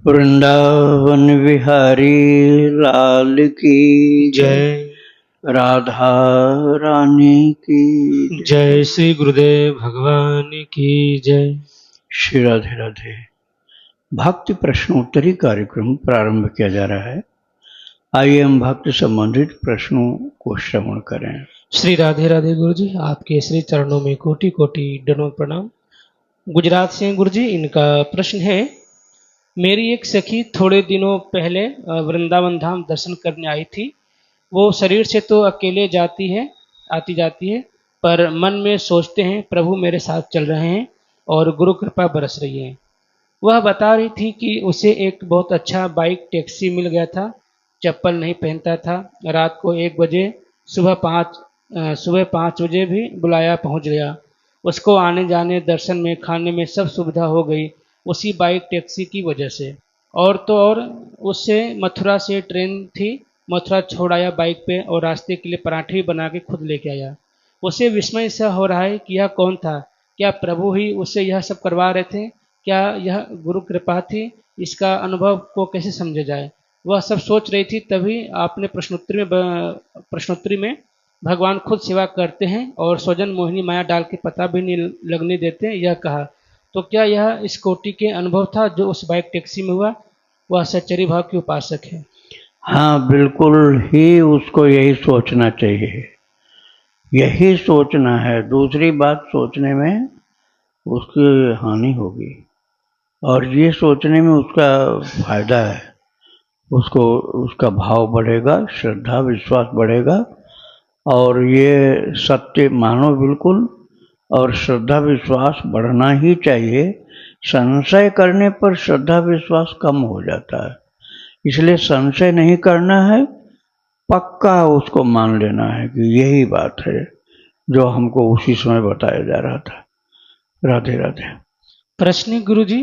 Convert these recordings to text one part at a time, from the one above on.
वृंदावन विहारी लाल की जय। राधा रानी की जय श्री गुरुदेव भगवान की जय। श्री राधे राधे। भक्ति प्रश्नोत्तरी कार्यक्रम प्रारंभ किया जा रहा है। आइए हम भक्ति संबंधित प्रश्नों को श्रवण करें। श्री राधे राधे गुरु जी, आपके श्री चरणों में कोटि कोटि दंडवत प्रणाम। गुजरात से गुरु जी, इनका प्रश्न है, मेरी एक सखी थोड़े दिनों पहले वृंदावन धाम दर्शन करने आई थी। वो शरीर से तो अकेले आती जाती है, पर मन में सोचते हैं प्रभु मेरे साथ चल रहे हैं और गुरु कृपा बरस रही है। वह बता रही थी कि उसे एक बहुत अच्छा बाइक टैक्सी मिल गया था। चप्पल नहीं पहनता था। रात को 1 बजे, सुबह 5 बजे भी बुलाया पहुंच गया। उसको आने जाने, दर्शन में, खाने में सब सुविधा हो गई उसी बाइक टैक्सी की वजह से। और तो और उससे मथुरा से ट्रेन थी, मथुरा छोड़ आया बाइक पे और रास्ते के लिए पराठे भी बना के खुद लेके आया। उसे विस्मय सा हो रहा है कि यह कौन था। क्या प्रभु ही उसे यह सब करवा रहे थे? क्या यह गुरु कृपा थी? इसका अनुभव को कैसे समझा जाए? वह सब सोच रही थी, तभी आपने प्रश्नोत्तरी में भगवान खुद सेवा करते हैं और स्वजन मोहिनी माया डाल के पता भी नहीं लगने देते, यह कहा। तो क्या यह इस कोटि के अनुभव था जो उस बाइक टैक्सी में हुआ? वह सच्चरी भाव के उपासक है। हाँ, बिल्कुल ही उसको यही सोचना चाहिए, यही सोचना है। दूसरी बात सोचने में उसकी हानि होगी और ये सोचने में उसका फायदा है। उसको उसका भाव बढ़ेगा, श्रद्धा विश्वास बढ़ेगा और ये सत्य मानो बिल्कुल। और श्रद्धा विश्वास बढ़ना ही चाहिए। संशय करने पर श्रद्धा विश्वास कम हो जाता है, इसलिए संशय नहीं करना है, पक्का उसको मान लेना है कि यही बात है जो हमको उसी समय बताया जा रहा था। राधे राधे। प्रश्न गुरु जी,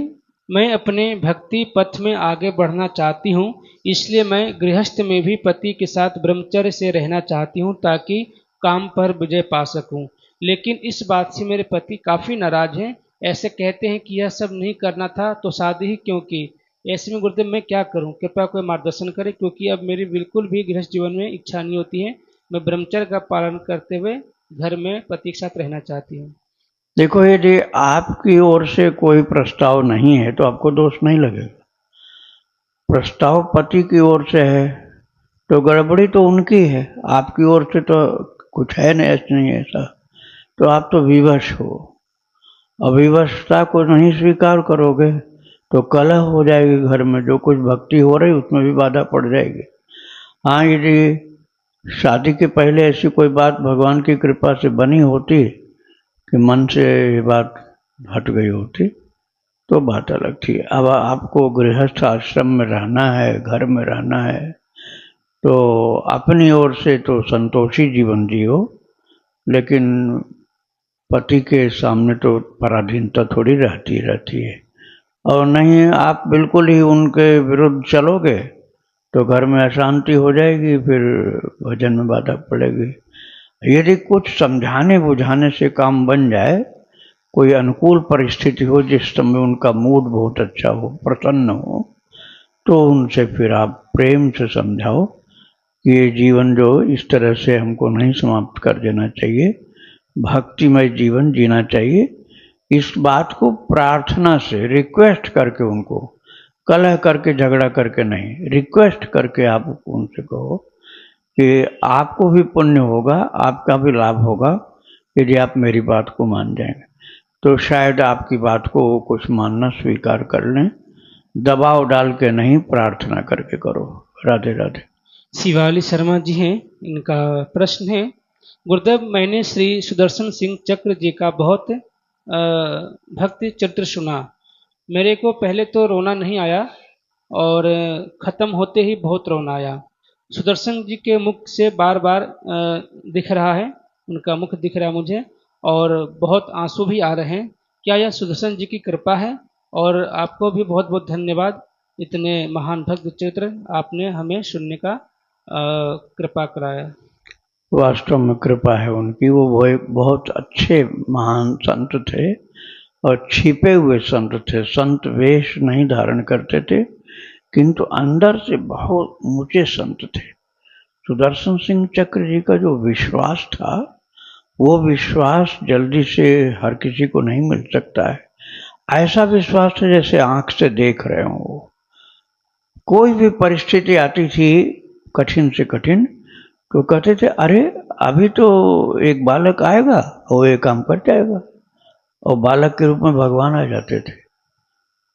मैं अपने भक्ति पथ में आगे बढ़ना चाहती हूँ, इसलिए मैं गृहस्थ में भी पति के साथ ब्रह्मचर्य से रहना चाहती हूँ ताकि काम पर विजय पा सकूँ। लेकिन इस बात से मेरे पति काफ़ी नाराज हैं। ऐसे कहते हैं कि यह सब नहीं करना था तो शादी ही क्यों की। ऐसे में गुरुदेव मैं क्या करूँ? कृपया कोई मार्गदर्शन करें, क्योंकि अब मेरी बिल्कुल भी गृहस्थ जीवन में इच्छा नहीं होती है। मैं ब्रह्मचर्य का पालन करते हुए घर में पति के साथ रहना चाहती हूँ। देखो, यदि आपकी ओर से कोई प्रस्ताव नहीं है तो आपको दोष नहीं लगेगा। प्रस्ताव पति की ओर से है तो गड़बड़ी तो उनकी है, आपकी ओर से तो कुछ है नहीं ऐसा। तो आप तो विवश हो, अविवशता को नहीं स्वीकार करोगे तो कलह हो जाएगी घर में। जो कुछ भक्ति हो रही उसमें भी बाधा पड़ जाएगी। हाँ, यदि शादी के पहले ऐसी कोई बात भगवान की कृपा से बनी होती कि मन से ये बात हट गई होती तो बात अलग थी। अब आपको गृहस्थ आश्रम में रहना है, घर में रहना है, तो अपनी ओर से तो संतोषी जीवन जियो, लेकिन पति के सामने तो पराधीनता थोड़ी रहती है। और नहीं, आप बिल्कुल ही उनके विरुद्ध चलोगे तो घर में अशांति हो जाएगी, फिर भजन में बाधा पड़ेगी। यदि कुछ समझाने बुझाने से काम बन जाए, कोई अनुकूल परिस्थिति हो जिस समय उनका मूड बहुत अच्छा हो, प्रसन्न हो, तो उनसे फिर आप प्रेम से समझाओ कि ये जीवन जो इस तरह से हमको नहीं समाप्त कर देना चाहिए, भक्तिमय जीवन जीना चाहिए। इस बात को प्रार्थना से रिक्वेस्ट करके, उनको कलह करके झगड़ा करके नहीं, रिक्वेस्ट करके आप उनसे कहो कि आपको भी पुण्य होगा, आपका भी लाभ होगा यदि आप मेरी बात को मान जाएंगे। तो शायद आपकी बात को कुछ मानना स्वीकार कर लें। दबाव डाल के नहीं, प्रार्थना करके करो। राधे राधे। शिवाली शर्मा जी हैं, इनका प्रश्न है, गुरुदेव मैंने श्री सुदर्शन सिंह चक्र जी का बहुत भक्ति चरित्र सुना। मेरे को पहले तो रोना नहीं आया और ख़त्म होते ही बहुत रोना आया। सुदर्शन जी के मुख से बार बार दिख रहा है, उनका मुख दिख रहा है मुझे, और बहुत आंसू भी आ रहे हैं। क्या यह सुदर्शन जी की कृपा है? और आपको भी बहुत बहुत धन्यवाद, इतने महान भक्त चरित्र आपने हमें सुनने का कृपा कराया। वास्तव में कृपा है उनकी। वो एक बहुत अच्छे महान संत थे और छिपे हुए संत थे। संत वेश नहीं धारण करते थे, किंतु अंदर से बहुत ऊंचे संत थे। सुदर्शन सिंह चक्र जी का जो विश्वास था, वो विश्वास जल्दी से हर किसी को नहीं मिल सकता है। ऐसा विश्वास था जैसे आंख से देख रहे हो। कोई भी परिस्थिति आती थी कठिन से कठिन, तो कहते थे अरे अभी तो एक बालक आएगा वो ये काम कर जाएगा, और बालक के रूप में भगवान आ जाते थे।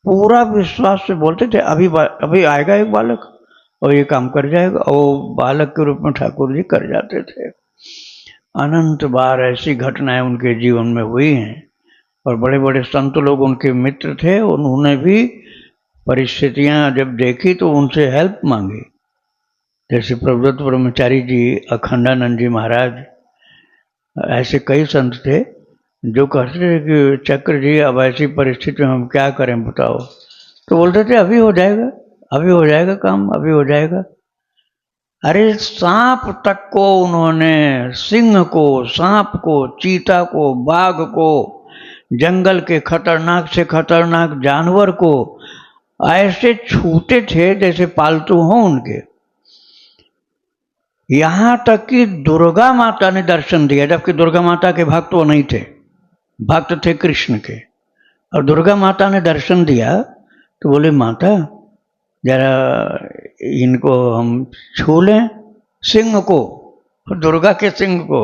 पूरा विश्वास से बोलते थे अभी आएगा एक बालक और ये काम कर जाएगा, और बालक के रूप में ठाकुर जी कर जाते थे। अनंत बार ऐसी घटनाएं उनके जीवन में हुई हैं, और बड़े बड़े संत लोग उनके मित्र थे, उन्होंने भी परिस्थितियां जब देखी तो उनसे हेल्प मांगी। जैसे प्रभुदत्त ब्रह्मचारी जी, अखंडानंद जी महाराज, ऐसे कई संत थे जो कहते थे कि चक्र जी अब ऐसी परिस्थिति में हम क्या करें बताओ, तो बोलते थे अभी हो जाएगा, अभी हो जाएगा काम, अभी हो जाएगा। अरे सांप तक को उन्होंने, सिंह को, सांप को, चीता को, बाघ को, जंगल के खतरनाक से खतरनाक जानवर को ऐसे छूते थे जैसे पालतू हो उनके। यहां तक कि दुर्गा माता ने दर्शन दिया, जबकि दुर्गा माता के भक्त वो नहीं थे, भक्त थे कृष्ण के। और दुर्गा माता ने दर्शन दिया तो बोले माता जरा इनको हम छू लें, सिंह को, दुर्गा के सिंह को।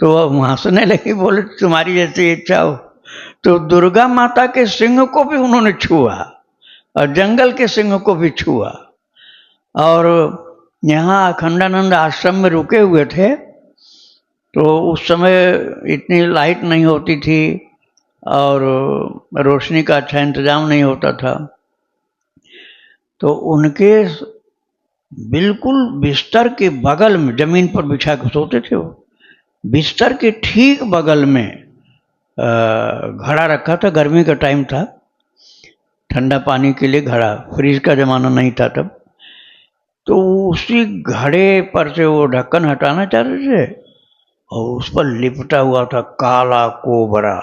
तो वह हंसने लगी, बोले तुम्हारी जैसी इच्छा हो। तो दुर्गा माता के सिंह को भी उन्होंने छुआ और जंगल के सिंह को भी छुआ। और यहाँ अखंडानंद आश्रम में रुके हुए थे, तो उस समय इतनी लाइट नहीं होती थी और रोशनी का अच्छा इंतजाम नहीं होता था। तो उनके बिल्कुल बिस्तर के बगल में, जमीन पर बिछा कर सोते थे वो, बिस्तर के ठीक बगल में घड़ा रखा था। गर्मी का टाइम था, ठंडा पानी के लिए घड़ा, फ्रिज का जमाना नहीं था तब। तो उसी घड़े पर से वो ढक्कन हटाना चाहते थे और उस पर लिपटा हुआ था काला कोबरा,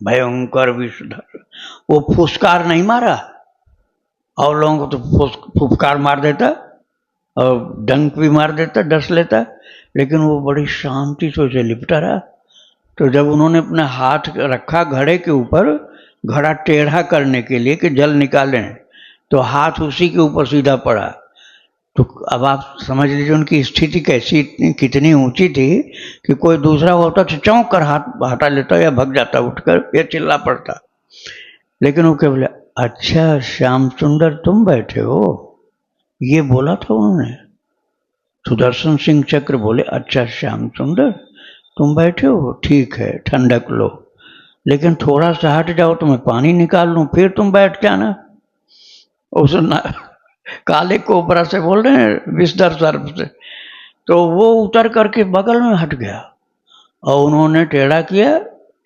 भयंकर विषधर। वो फुसकार नहीं मारा, और लोगों को तो फुफकार मार देता और डंक भी मार देता, डस लेता, लेकिन वो बड़ी शांति से उसे लिपटा रहा। तो जब उन्होंने अपना हाथ रखा घड़े के ऊपर, घड़ा टेढ़ा करने के लिए कि जल निकालें, तो हाथ उसी के ऊपर सीधा पड़ा। तो अब आप समझ लीजिए उनकी स्थिति कैसी, कितनी ऊंची थी कि कोई दूसरा होता तो चौंक कर हाथ हटा लेता या भग जाता उठकर, या चिल्ला पड़ता। लेकिन वो क्या बोले, अच्छा श्याम सुंदर तुम बैठे हो, ये बोला था उन्होंने। सुदर्शन सिंह चक्र बोले अच्छा श्याम सुंदर तुम बैठे हो, ठीक है ठंडक लो, लेकिन थोड़ा सा हट जाओ तो मैं पानी निकाल लूं, फिर तुम बैठ जाना। उस काले कोबरा से बोल रहे हैं, विषधर सर्प से। तो वो उतर करके बगल में हट गया और उन्होंने टेढ़ा किया,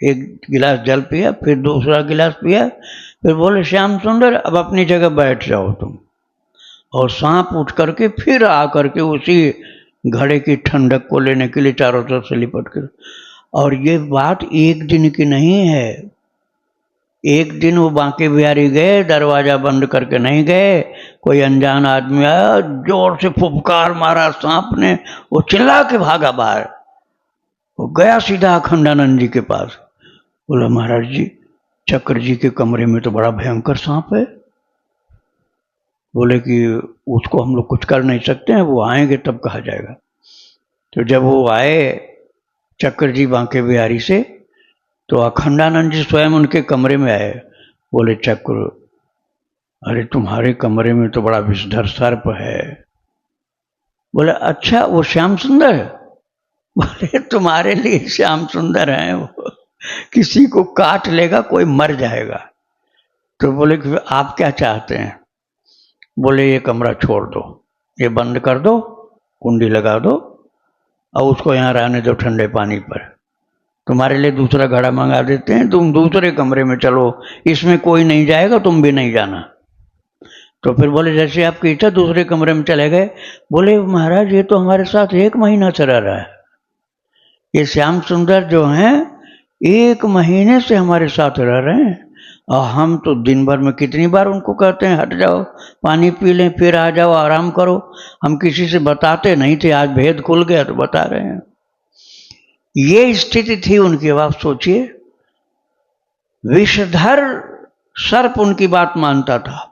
एक गिलास जल पिया, फिर दूसरा गिलास पिया, फिर बोले श्याम सुंदर अब अपनी जगह बैठ जाओ तुम। और सांप उठ करके फिर आ करके उसी घड़े की ठंडक को लेने के लिए चारों तरफ से लिपट कर। और ये बात एक दिन की नहीं है। एक दिन वो बांके बिहारी गए, दरवाजा बंद करके नहीं गए, कोई अनजान आदमी आया, जोर से फुफकार मारा सांप ने, वो चिल्ला के भागा बाहर। वो गया सीधा अखंडानंद जी के पास, बोला महाराज जी चक्र जी के कमरे में तो बड़ा भयंकर सांप है। बोले कि उसको हम लोग कुछ कर नहीं सकते हैं, वो आएंगे तब कहा जाएगा। तो जब वो आए चक्र जी बांके बिहारी से, तो अखंडानंद जी स्वयं उनके कमरे में आए। बोले चक्र अरे तुम्हारे कमरे में तो बड़ा विषधर सर्प है। बोले अच्छा वो श्याम सुंदर है? बोले तुम्हारे लिए श्याम सुंदर है, वो किसी को काट लेगा, कोई मर जाएगा। तो बोले कि आप क्या चाहते हैं? बोले ये कमरा छोड़ दो, ये बंद कर दो, कुंडी लगा दो और उसको यहाँ रहने दो ठंडे पानी पर। तुम्हारे लिए दूसरा घड़ा मंगा देते हैं, तुम दूसरे कमरे में चलो, इसमें कोई नहीं जाएगा, तुम भी नहीं जाना। तो फिर बोले जैसे आपकी इच्छा, दूसरे कमरे में चले गए। बोले महाराज ये तो हमारे साथ 1 महीना से रह रहा है, ये श्याम सुंदर जो हैं 1 महीने से हमारे साथ रह रहे हैं और हम तो दिन भर में कितनी बार उनको कहते हैं हट जाओ, पानी पी लें, फिर आ जाओ, आराम करो। हम किसी से बताते नहीं थे, आज भेद खुल गया तो बता रहे हैं। ये स्थिति थी उनकी। अब आप सोचिए, विषधर सर्प उनकी बात मानता था।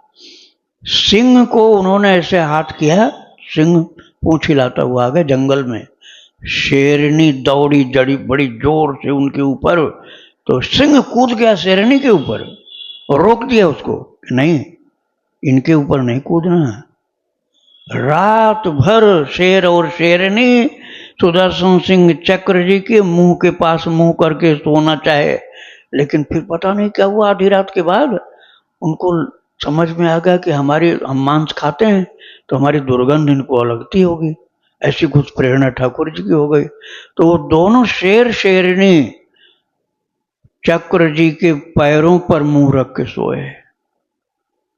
सिंह को उन्होंने ऐसे हाथ किया, सिंह पूंछ हिलाता हुआ आ गया जंगल में। शेरनी दौड़ी जड़ी बड़ी जोर से उनके ऊपर, तो सिंह कूद गया शेरनी के ऊपर और रोक दिया उसको, नहीं, इनके ऊपर नहीं कूदना। रात भर शेर और शेरनी सुदर्शन सिंह चक्र जी के मुंह के पास मुंह करके सोना चाहे, लेकिन फिर पता नहीं क्या हुआ, आधी रात के बाद उनको समझ में आ गया कि हम मांस खाते हैं तो हमारी दुर्गंध इनको लगती होगी। ऐसी कुछ प्रेरणा ठाकुर जी की हो गई। तो वो दोनों शेर शेरनी चक्र जी के पैरों पर मुंह रख के सोए,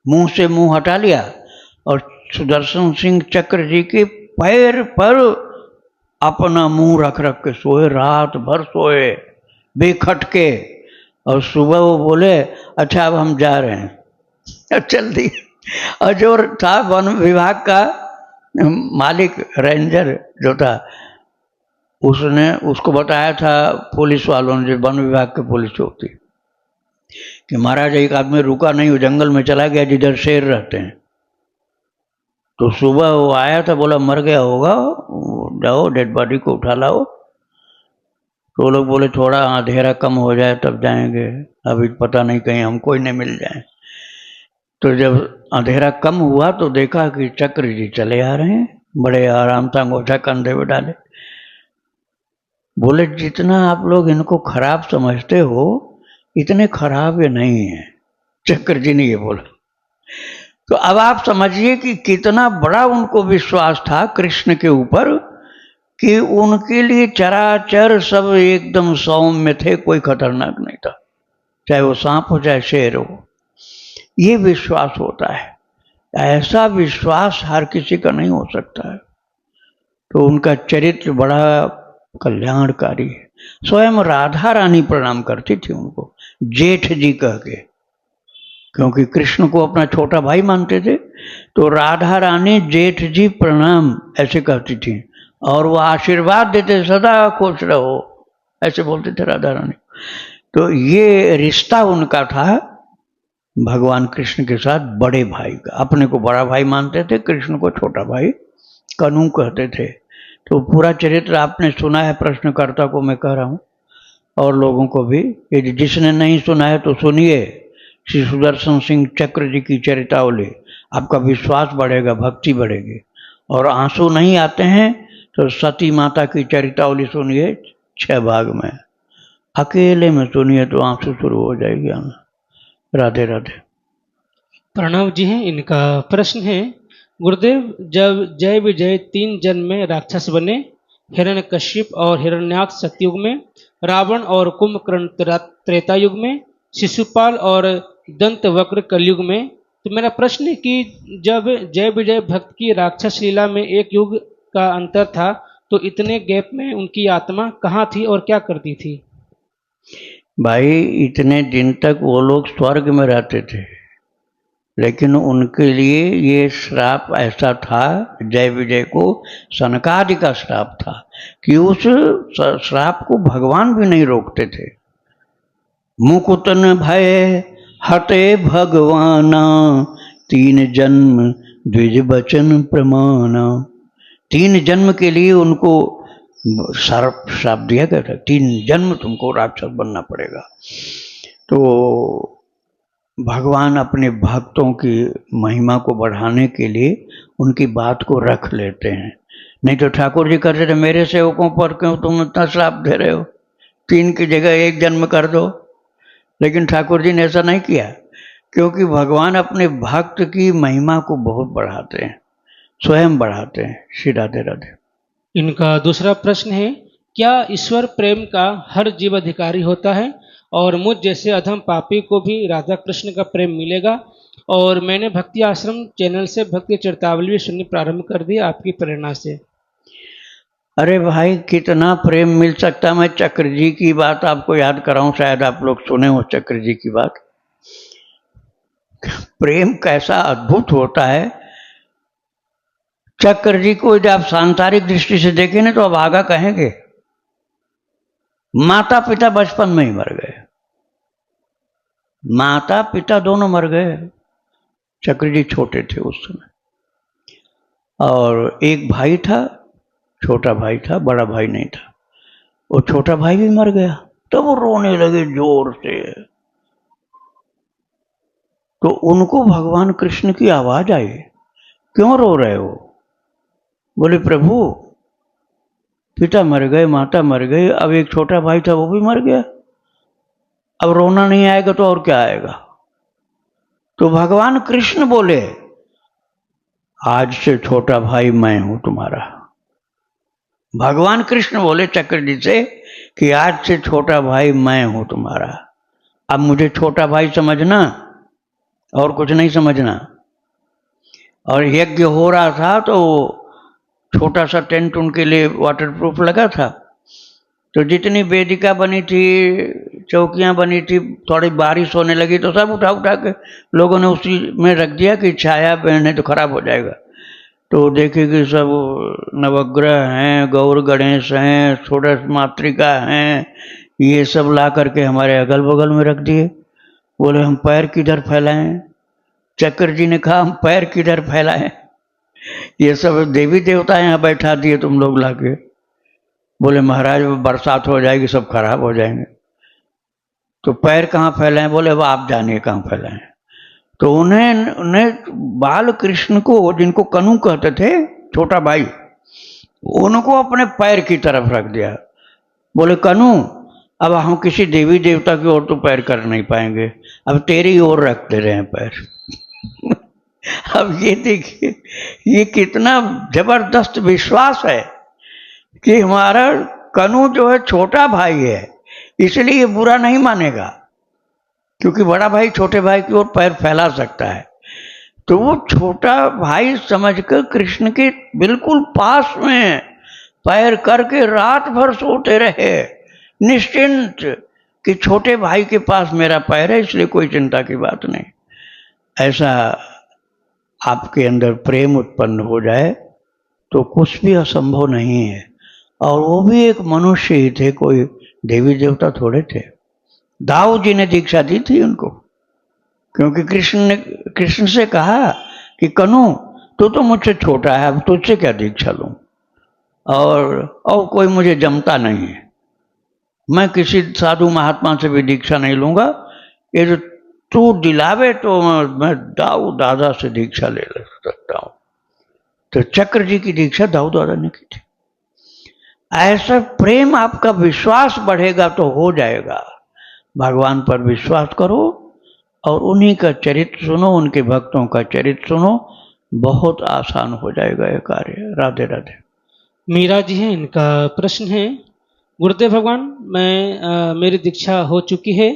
मुंह से मुंह हटा लिया और सुदर्शन सिंह चक्र जी के पैर पर अपना मुंह रख रख के सोए, रात भर सोए बेखटके। और सुबह वो बोले, अच्छा अब हम जा रहे हैं, चल दी। और जो था वन विभाग का मालिक, रेंजर जो था, उसने उसको बताया था पुलिस वालों ने, जो वन विभाग के पुलिस होती, कि महाराज एक आदमी रुका नहीं, वो जंगल में चला गया जिधर शेर रहते हैं। तो सुबह वो आया था, बोला मर गया होगा, जाओ डेड बॉडी को उठा लाओ। तो लोग बोले थोड़ा अंधेरा कम हो जाए तब जाएंगे, अभी पता नहीं कहीं हमको ही नहीं मिल जाए। तो जब अंधेरा कम हुआ तो देखा कि चक्र जी चले आ रहे हैं, बड़े आराम से अंगूठा कंधे पे डाले। बोले जितना आप लोग इनको खराब समझते हो इतने खराब ये नहीं है, चक्र जी ने ये बोला। तो अब आप समझिए कि कितना बड़ा उनको विश्वास था कृष्ण के ऊपर, कि उनके लिए चराचर सब एकदम सौम्य थे, कोई खतरनाक नहीं था, चाहे वो सांप हो चाहे शेर हो। ये विश्वास होता है, ऐसा विश्वास हर किसी का नहीं हो सकता है। तो उनका चरित्र बड़ा कल्याणकारी है। स्वयं राधा रानी प्रणाम करती थी उनको जेठ जी कह के, क्योंकि कृष्ण को अपना छोटा भाई मानते थे। तो राधा रानी जेठ जी प्रणाम ऐसे कहती थी, और वो आशीर्वाद देते, सदा खुश रहो, ऐसे बोलते थे राधा रानी। तो ये रिश्ता उनका था भगवान कृष्ण के साथ बड़े भाई का। अपने को बड़ा भाई मानते थे, कृष्ण को छोटा भाई कनू कहते थे। तो पूरा चरित्र आपने सुना है, प्रश्नकर्ता को मैं कह रहा हूँ और लोगों को भी, यदि जिसने नहीं सुना है तो सुनिए श्री सुदर्शन सिंह चक्र जी की चरितावली। आपका विश्वास बढ़ेगा, भक्ति बढ़ेगी। और आंसू नहीं आते हैं तो सती माता की चरितावली सुनिए 6 भाग में, अकेले में सुनिए तो आंसू शुरू हो जाएगी आना। राधे राधे। प्रणव जी हैं, इनका प्रश्न है, गुरुदेव जब जय विजय 3 जन्म में राक्षस बने, हिरण्यकश्यप और हिरण्याक्ष सतयुग में, रावण और कुंभकर्ण त्रेता युग में, शिशुपाल और दंतवक्र कलयुग में, तो मेरा प्रश्न है कि जब जय विजय भक्त की राक्षस लीला में 1 युग का अंतर था, तो इतने गैप में उनकी आत्मा कहाँ थी और क्या करती थी? भाई इतने दिन तक वो लोग स्वर्ग में रहते थे, लेकिन उनके लिए ये श्राप ऐसा था, जय विजय को सनकादि का श्राप था, कि उस श्राप को भगवान भी नहीं रोकते थे। मुकुतन भय हटे भगवाना, 3 जन्म द्विज बचन प्रमाना। 3 जन्म के लिए उनको श्राप दिया गया था, 3 जन्म तुमको राक्षस बनना पड़ेगा। तो भगवान अपने भक्तों की महिमा को बढ़ाने के लिए उनकी बात को रख लेते हैं। नहीं तो ठाकुर जी कहते थे मेरे सेवकों पर क्यों तुम इतना श्राप दे रहे हो, 3 की जगह 1 जन्म कर दो। लेकिन ठाकुर जी ने ऐसा नहीं किया, क्योंकि भगवान अपने भक्त की महिमा को बहुत बढ़ाते हैं, स्वयं बढ़ाते हैं। श्री राधे राधे। इनका दूसरा प्रश्न है, क्या ईश्वर प्रेम का हर जीव अधिकारी होता है और मुझ जैसे अधम पापी को भी राधा कृष्ण का प्रेम मिलेगा? और मैंने भक्ति आश्रम चैनल से भक्ति चरितावली भी सुननी प्रारंभ कर दी आपकी प्रेरणा से। अरे भाई कितना प्रेम मिल सकता। मैं चक्र जी की बात आपको याद कराऊं, शायद आप लोग सुने हो चक्र जी की बात। प्रेम कैसा अद्भुत होता है। चक्र जी को यदि आप सांसारिक दृष्टि से देखें ना तो अब आगा कहेंगे, माता पिता बचपन में ही मर गए, माता पिता दोनों मर गए। चक्र जी छोटे थे उस समय, और एक भाई था, छोटा भाई था, बड़ा भाई नहीं था। वो छोटा भाई भी मर गया, तो वो रोने लगे जोर से। तो उनको भगवान कृष्ण की आवाज आई, क्यों रो रहे हो? बोले प्रभु, पिता मर गए, माता मर गई, अब एक छोटा भाई था वो भी मर गया, अब रोना नहीं आएगा तो और क्या आएगा? तो भगवान कृष्ण बोले, आज से छोटा भाई मैं हूं तुम्हारा। भगवान कृष्ण बोले चक्र जी से कि आज से छोटा भाई मैं हूं तुम्हारा, अब मुझे छोटा भाई समझना और कुछ नहीं समझना। और यज्ञ हो रहा था तो छोटा सा टेंट उनके लिए वाटरप्रूफ लगा था, तो जितनी वेदिका बनी थी, चौकियां बनी थी, थोड़ी बारिश होने लगी तो सब उठा उठा के लोगों ने उसी में रख दिया कि छाया पहने तो खराब हो जाएगा। तो देखे कि सब नवग्रह हैं, गौर गणेश हैं, षोडश मातृका हैं, ये सब ला करके हमारे अगल बगल में रख दिए। बोले हम पैर किधर फैलाएं? चक्र जी ने कहा हम पैर किधर फैलाएं, ये सब देवी देवता यहाँ बैठा दिए तुम लोग लाके। बोले महाराज बरसात हो जाएगी, सब खराब हो जाएंगे, तो पैर कहाँ फैलाएं? बोले वो आप जानिए कहाँ फैलाएं। तो उन्हें बाल कृष्ण को, जिनको कनु कहते थे, छोटा भाई, उनको अपने पैर की तरफ रख दिया। बोले कनु, अब हम किसी देवी देवता की ओर तो पैर कर नहीं पाएंगे, अब तेरी ओर रख दे रहे हैं पैर। अब ये देखिए, ये कितना जबरदस्त विश्वास है कि हमारा कनु जो है छोटा भाई है, इसलिए ये बुरा नहीं मानेगा, क्योंकि बड़ा भाई छोटे भाई की ओर पैर फैला सकता है। तो वो छोटा भाई समझकर कृष्ण के बिल्कुल पास में पैर करके रात भर सोते रहे, निश्चिंत कि छोटे भाई के पास मेरा पैर है, इसलिए कोई चिंता की बात नहीं। ऐसा आपके अंदर प्रेम उत्पन्न हो जाए तो कुछ भी असंभव नहीं है। और वो भी एक मनुष्य ही थे, कोई देवी देवता थोड़े थे। दाऊ जी ने दीक्षा दी थी उनको, क्योंकि कृष्ण से कहा कि कनु तू तो मुझसे छोटा है, अब तुझसे क्या दीक्षा लूं, और कोई मुझे जमता नहीं है, मैं किसी साधु महात्मा से भी दीक्षा नहीं लूंगा, ये जो तू दिलावे तो मैं दाऊ दादा से दीक्षा ले सकता हूं। तो चक्र जी की दीक्षा दाऊ दादा ने की थी। ऐसा प्रेम, आपका विश्वास बढ़ेगा तो हो जाएगा। भगवान पर विश्वास करो और उन्हीं का चरित्र सुनो, उनके भक्तों का चरित्र सुनो, बहुत आसान हो जाएगा ये कार्य। राधे राधे। मीरा जी हैं, इनका प्रश्न है, गुरुदेव भगवान, मेरी दीक्षा हो चुकी है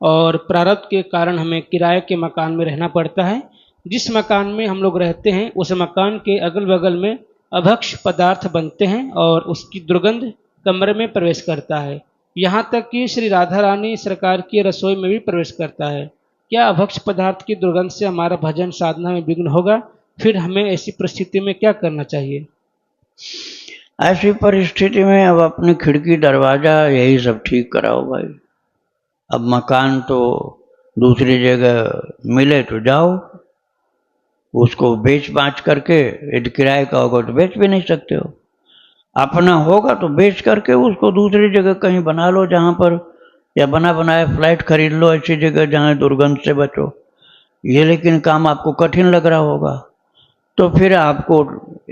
और प्रारब्ध के कारण हमें किराए के मकान में रहना पड़ता है। जिस मकान में हम लोग रहते हैं उस मकान के अगल बगल में अभक्ष पदार्थ बनते हैं और उसकी दुर्गंध कमरे में प्रवेश करता है। यहाँ तक कि श्री राधा रानी सरकार की रसोई में भी प्रवेश करता है। क्या अभक्ष पदार्थ की दुर्गंध से हमारा भजन साधना में विघ्न होगा? फिर हमें ऐसी परिस्थिति में क्या करना चाहिए? ऐसी परिस्थिति में अब अपनी खिड़की दरवाजा यही सब ठीक कराओ भाई। अब मकान तो दूसरी जगह मिले तो जाओ, उसको बेच बाच करके, यदि किराए का होगा तो बेच भी नहीं सकते हो, अपना होगा तो बेच करके उसको दूसरी जगह कहीं बना लो जहाँ पर, या बना बनाया फ्लैट खरीद लो ऐसी जगह जहाँ दुर्गंध से बचो। ये लेकिन काम आपको कठिन लग रहा होगा, तो फिर आपको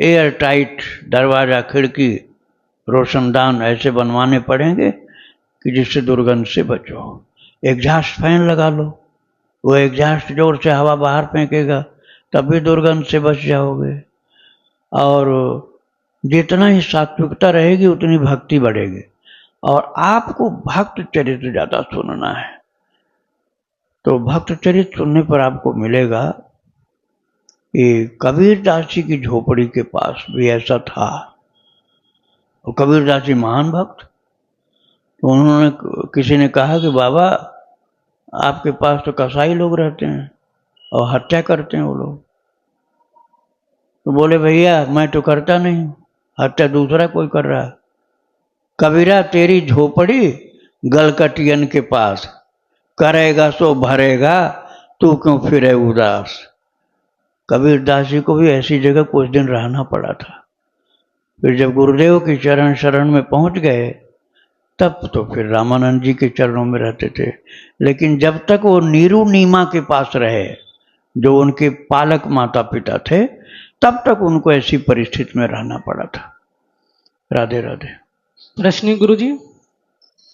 एयर टाइट दरवाज़ा, खिड़की, रोशनदान ऐसे बनवाने पड़ेंगे कि जिससे दुर्गंध से बचो। एग्जॉस्ट फैन लगा लो, वो एग्जॉस्ट जोर से हवा बाहर फेंकेगा, तब भी दुर्गंध से बच जाओगे। और जितना ही सात्विकता रहेगी उतनी भक्ति बढ़ेगी। और आपको भक्त चरित्र ज़्यादा सुनना है, तो भक्त चरित्र सुनने पर आपको मिलेगा कि कबीरदास जी की झोपड़ी के पास भी ऐसा था। और कबीरदास जी महान भक्त, तो उन्होंने, किसी ने कहा कि बाबा आपके पास तो कसाई लोग रहते हैं और हत्या करते हैं वो लोग। तो बोले भैया मैं तो करता नहीं हूँ, हत्या दूसरा कोई कर रहा है। कबीरा तेरी झोपड़ी गलकटियन के पास, करेगा सो भरेगा तू क्यों फिरे उदास। कबीर दास जी को भी ऐसी जगह कुछ दिन रहना पड़ा था। फिर जब गुरुदेव के चरण शरण में पहुंच गए तब तो फिर रामानंद जी के चरणों में रहते थे। लेकिन जब तक वो नीरू नीमा के पास रहे, जो उनके पालक माता पिता थे, तब तक उनको ऐसी परिस्थिति में रहना पड़ा था। राधे राधे। प्रश्न गुरुजी,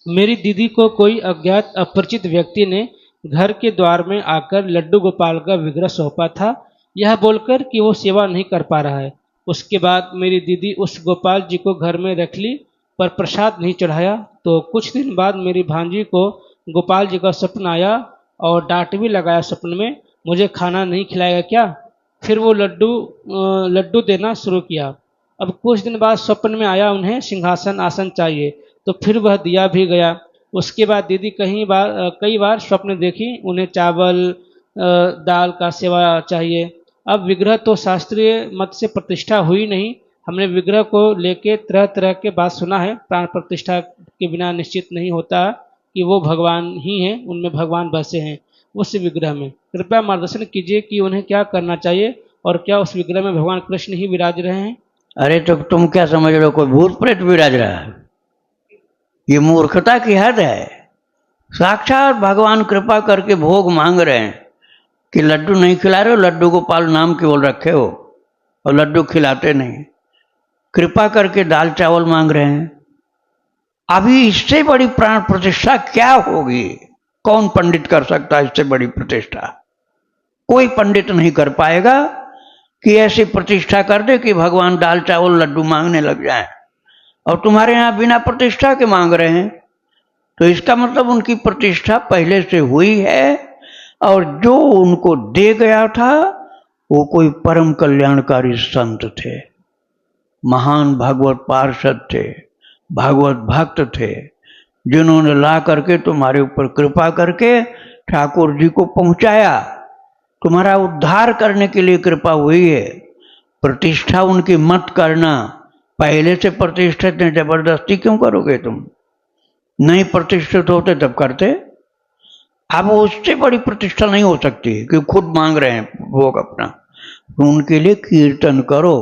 मेरी दीदी को कोई अज्ञात अपरिचित व्यक्ति ने घर के द्वार में आकर लड्डू गोपाल का विग्रह सौंपा था, यह बोलकर कि वो सेवा नहीं कर पा रहा है। उसके बाद मेरी दीदी उस गोपाल जी को घर में रख ली पर प्रसाद नहीं चढ़ाया। तो कुछ दिन बाद मेरी भांजी को गोपाल जी का सपना आया और डांट भी लगाया सपने में, मुझे खाना नहीं खिलाएगा क्या। फिर वो लड्डू देना शुरू किया। अब कुछ दिन बाद स्वप्न में आया उन्हें सिंहासन आसन चाहिए, तो फिर वह दिया भी गया। उसके बाद दीदी कई बार स्वप्न देखी उन्हें चावल दाल का सेवा चाहिए। अब विग्रह तो शास्त्रीय मत से प्रतिष्ठा हुई नहीं। हमने विग्रह को लेके तरह तरह के बात सुना है। प्राण प्रतिष्ठा के बिना निश्चित नहीं होता कि वो भगवान ही हैं, उनमें भगवान बसे हैं उस विग्रह में। कृपया मार्गदर्शन कीजिए कि उन्हें क्या करना चाहिए और क्या उस विग्रह में भगवान कृष्ण ही विराज रहे हैं। अरे तो तुम क्या समझ रहे हो, कोई भूत प्रेत विराज रहा है? ये मूर्खता की हद है। साक्षात भगवान कृपा करके भोग मांग रहे हैं कि लड्डू नहीं खिला रहे हो, लड्डू गोपाल नाम केवल रखे हो और लड्डू खिलाते नहीं। कृपा करके दाल चावल मांग रहे हैं। अभी इससे बड़ी प्राण प्रतिष्ठा क्या होगी? कौन पंडित कर सकता है इससे बड़ी प्रतिष्ठा? कोई पंडित नहीं कर पाएगा कि ऐसी प्रतिष्ठा कर दे कि भगवान दाल चावल लड्डू मांगने लग जाए। और तुम्हारे यहां बिना प्रतिष्ठा के मांग रहे हैं, तो इसका मतलब उनकी प्रतिष्ठा पहले से हुई है और जो उनको दे गया था वो कोई परम कल्याणकारी संत थे, महान भागवत पार्षद थे, भागवत भक्त थे, जिन्होंने ला करके तुम्हारे ऊपर कृपा करके ठाकुर जी को पहुंचाया। तुम्हारा उद्धार करने के लिए कृपा हुई है। प्रतिष्ठा उनकी मत करना। पहले से प्रतिष्ठित हैं, जबरदस्ती क्यों करोगे तुम? नहीं प्रतिष्ठित होते तब करते। अब उससे बड़ी प्रतिष्ठा नहीं हो सकती कि खुद मांग रहे हैं भोग अपना। तो उनके लिए कीर्तन करो,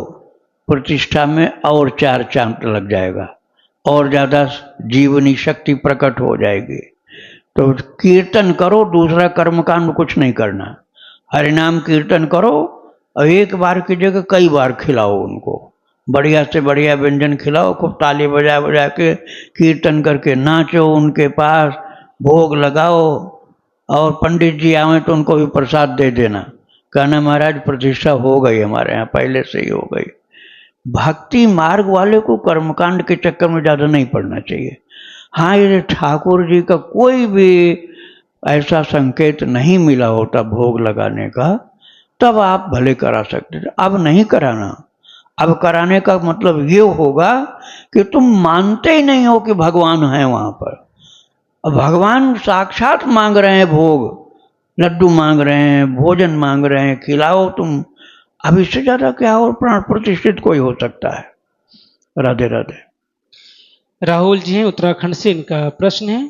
प्रतिष्ठा में और 4 चांद लग जाएगा और ज्यादा जीवनी शक्ति प्रकट हो जाएगी। तो कीर्तन करो, दूसरा कर्मकांड कुछ नहीं करना। हरिनाम कीर्तन करो और एक बार की जगह कई बार खिलाओ उनको। बढ़िया से बढ़िया व्यंजन खिलाओ, खूब ताली बजा बजा के कीर्तन करके नाचो उनके पास, भोग लगाओ। और पंडित जी आवे तो उनको भी प्रसाद दे देना, कहना महाराज प्रतिष्ठा हो गई हमारे यहाँ, पहले से ही हो गई। भक्ति मार्ग वाले को कर्मकांड के चक्कर में ज़्यादा नहीं पड़ना चाहिए। हाँ, यदि ठाकुर जी का कोई भी ऐसा संकेत नहीं मिला होता भोग लगाने का, तब आप भले करा सकते थे। अब नहीं कराना। अब कराने का मतलब ये होगा कि तुम मानते ही नहीं हो कि भगवान है वहां पर। अब भगवान साक्षात मांग रहे हैं भोग, लड्डू मांग रहे हैं, भोजन मांग रहे हैं, खिलाओ तुम। अब इससे ज्यादा क्या और प्राण प्रतिष्ठित कोई हो सकता है? राधे राधे। राहुल जी हैं उत्तराखंड से, इनका प्रश्न है,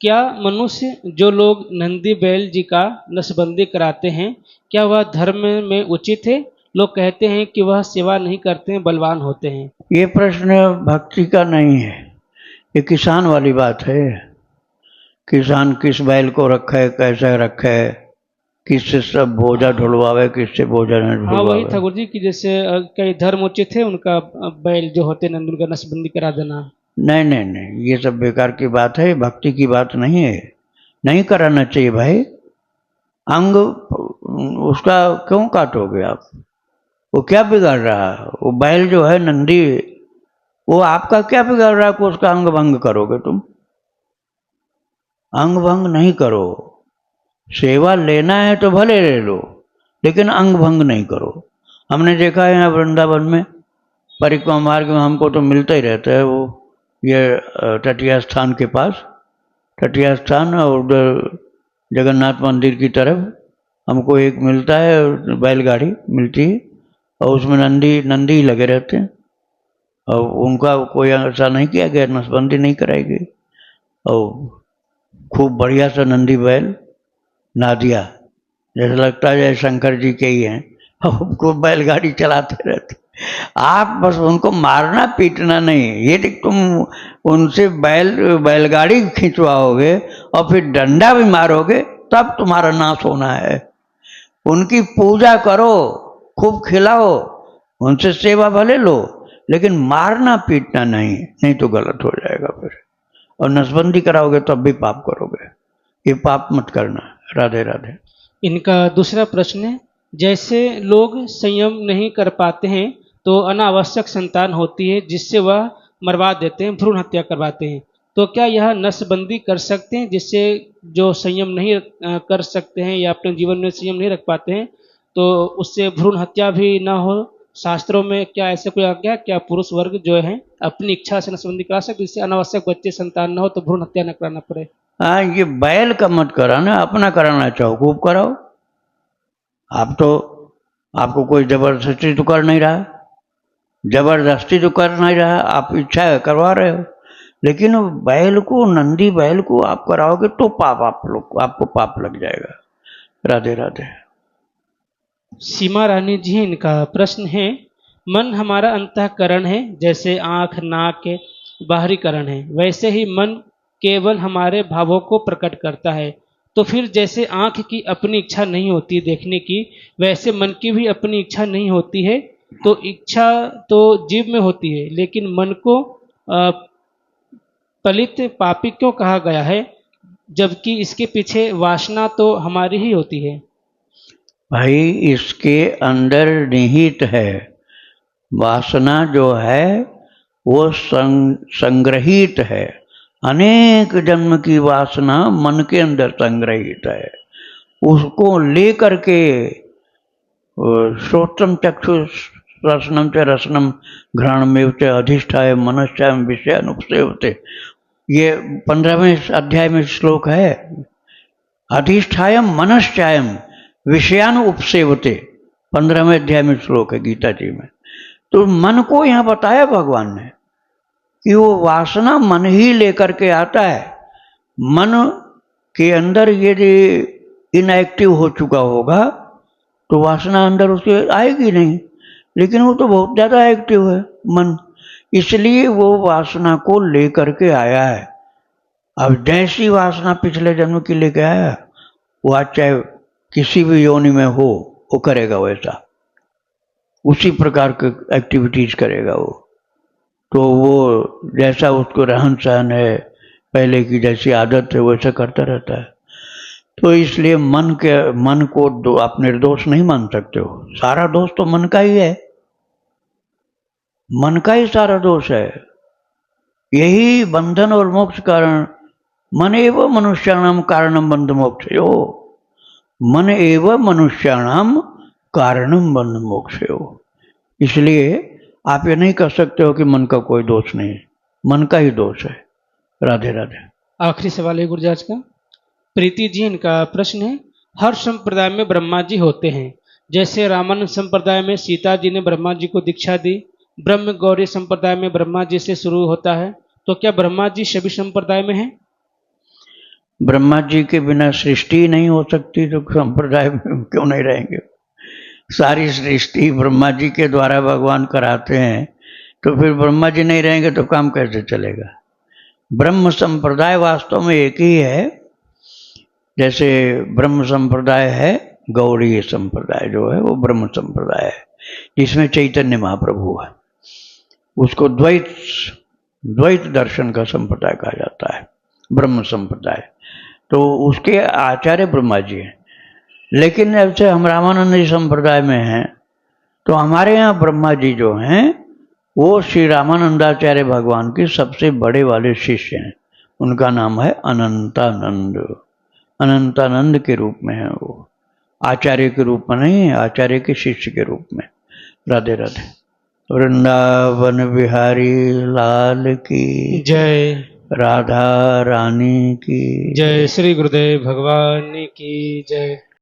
क्या मनुष्य जो लोग नंदी बैल जी का नसबंदी कराते हैं, क्या वह धर्म में उचित है? लोग कहते हैं कि वह सेवा नहीं करते हैं, बलवान होते हैं। ये प्रश्न भक्ति का नहीं है, ये किसान वाली बात है। किसान किस बैल को रखे, कैसे रखे, किससे सब बोझा ढुलवावे, किससे बोझा नहीं हाँ वही ढुलवावे। था गुरु जी कि जैसे कई धर्म उचित है उनका बैल जो होते हैं उनका नसबंदी करा देना। नहीं नहीं नहीं, ये सब बेकार की बात है, भक्ति की बात नहीं है। नहीं कराना चाहिए भाई। अंग उसका क्यों काटोगे आप? वो क्या बिगाड़ रहा है? वो बैल जो है नंदी, वो आपका क्या बिगाड़ रहा है कि उसका अंग भंग करोगे तुम? अंग भंग नहीं करो। सेवा लेना है तो भले ले लो, लेकिन अंग भंग नहीं करो। हमने देखा है यहाँ वृंदावन में परिक्रमा मार्ग में हमको तो मिलता ही रहता है वो, ये तटिया स्थान के पास, तटिया स्थान और उधर जगन्नाथ मंदिर की तरफ हमको एक मिलता है, बैलगाड़ी मिलती है और उसमें नंदी नंदी लगे रहते हैं और उनका कोई ऐसा नहीं किया गया, नसबंदी नहीं कराई गई और खूब बढ़िया सा नंदी बैल नादिया, जैसे लगता है जैसे शंकर जी के ही हैं, उनको बैलगाड़ी चलाते रहते। आप बस उनको मारना पीटना नहीं, ये तुम उनसे बैलगाड़ी खिंचवाओगे और फिर डंडा भी मारोगे तब तुम्हारा नाश होना है। उनकी पूजा करो, खूब खिलाओ, उनसे सेवा भले लो, लेकिन मारना पीटना नहीं, नहीं तो गलत हो जाएगा फिर। और नसबंदी कराओगे तब भी पाप करोगे, ये पाप मत करना। राधे राधे। इनका दूसरा प्रश्न है, जैसे लोग संयम नहीं कर पाते हैं तो अनावश्यक संतान होती है जिससे वह मरवा देते हैं, भ्रूण हत्या करवाते हैं, तो क्या यह नसबंदी कर सकते हैं जिससे जो संयम नहीं कर सकते हैं या अपने जीवन में संयम नहीं रख पाते हैं तो उससे भ्रूण हत्या भी ना हो? शास्त्रों में क्या ऐसे कोई आज्ञा, क्या पुरुष वर्ग जो है अपनी इच्छा से नसबंदी करा सकते जिससे अनावश्यक बच्चे संतान न हो तो भ्रूण हत्या न कराना पड़े? हाँ, ये बैल का मत कराना, अपना कराना चाहो खूब कराओ। आप तो, आपको कोई जबरदस्ती तो कर नहीं रहा, जबरदस्ती तो कर नहीं रहा, आप इच्छा है करवा रहे हो, लेकिन बैल को, नंदी बैल को आप कराओगे तो पाप, आप लोग आपको पाप लग जाएगा। राधे राधे। सीमा रानी जी, इनका प्रश्न है, मन हमारा अंतःकरण है, जैसे आंख नाक बाहरी करण है, वैसे ही मन केवल हमारे भावों को प्रकट करता है, तो फिर जैसे आंख की अपनी इच्छा नहीं होती देखने की, वैसे मन की भी अपनी इच्छा नहीं होती है, तो इच्छा तो जीव में होती है, लेकिन मन को पलित पापी क्यों कहा गया है, जबकि इसके पीछे वासना तो हमारी ही होती है? भाई, इसके अंदर निहित है वासना, जो है वो संग्रहित है, अनेक जन्म की वासना मन के अंदर संग्रहित है, उसको लेकर के श्रोत्रम चक्षुष रसनम च रसनम घ्राणमेव च अधिष्ठाय मनश्चायम विषयानुपसेवते, ये 15वें अध्याय में श्लोक है। अधिष्ठायम मनश्चायम विषयानुपसेवते, 15वें अध्याय में श्लोक है गीता जी में। तो मन को यहाँ बताया भगवान ने कि वो वासना मन ही लेकर के आता है। मन के अंदर यदि इनएक्टिव हो चुका होगा तो वासना अंदर उसके आएगी नहीं, लेकिन वो तो बहुत ज़्यादा एक्टिव है मन, इसलिए वो वासना को लेकर के आया है। अब जैसी वासना पिछले जन्म की लेके आया, वो आज चाहे किसी भी योनि में हो, वो करेगा वैसा, उसी प्रकार के एक्टिविटीज करेगा वो। तो वो जैसा उसको रहन सहन है, पहले की जैसी आदत है, वैसा करता रहता है। तो इसलिए मन को आप निर्दोष नहीं मान सकते हो, सारा दोष तो मन का ही है, मन का ही सारा दोष है। यही बंधन और मोक्ष कारण, मन एव मनुष्याणाम कारणम बंध मोक्षयो, मन एव मनुष्याणाम कारणम बंध मोक्षयो। इसलिए आप ये नहीं कह सकते हो कि मन का कोई दोष नहीं है, मन का ही दोष है। राधे राधे। आखिरी सवाल है गुरुजी आज का, प्रीति जी, इनका प्रश्न है, हर संप्रदाय में ब्रह्मा जी होते हैं, जैसे रामानंद संप्रदाय में सीता जी ने ब्रह्मा जी को दीक्षा दी, ब्रह्म गौरी संप्रदाय में ब्रह्मा जी से शुरू होता है, तो क्या ब्रह्मा जी सभी संप्रदाय में हैं? ब्रह्मा जी के बिना सृष्टि ही नहीं हो सकती, तो संप्रदाय में क्यों नहीं रहेंगे? सारी सृष्टि ब्रह्मा जी के द्वारा भगवान कराते हैं, तो फिर ब्रह्मा जी नहीं रहेंगे तो काम कैसे चलेगा? ब्रह्म संप्रदाय वास्तव में एक ही है। जैसे ब्रह्म संप्रदाय है, गौड़ीय संप्रदाय जो है वो ब्रह्म संप्रदाय है, जिसमें चैतन्य महाप्रभु है, उसको द्वैत दर्शन का संप्रदाय कहा जाता है, ब्रह्म संप्रदाय। तो उसके आचार्य ब्रह्मा जी हैं। लेकिन जैसे हम रामानंद संप्रदाय में हैं, तो हमारे यहाँ ब्रह्मा जी जो हैं वो श्री रामानंदाचार्य भगवान के सबसे बड़े वाले शिष्य हैं। उनका नाम है अनंतानंद। अनंतानंद के रूप में है वो, आचार्य के रूप में नहीं, आचार्य के शिष्य के रूप में। राधे राधे। वृंदावन बिहारी लाल की जय। राधा रानी की जय। श्री गुरुदेव भगवान की जय।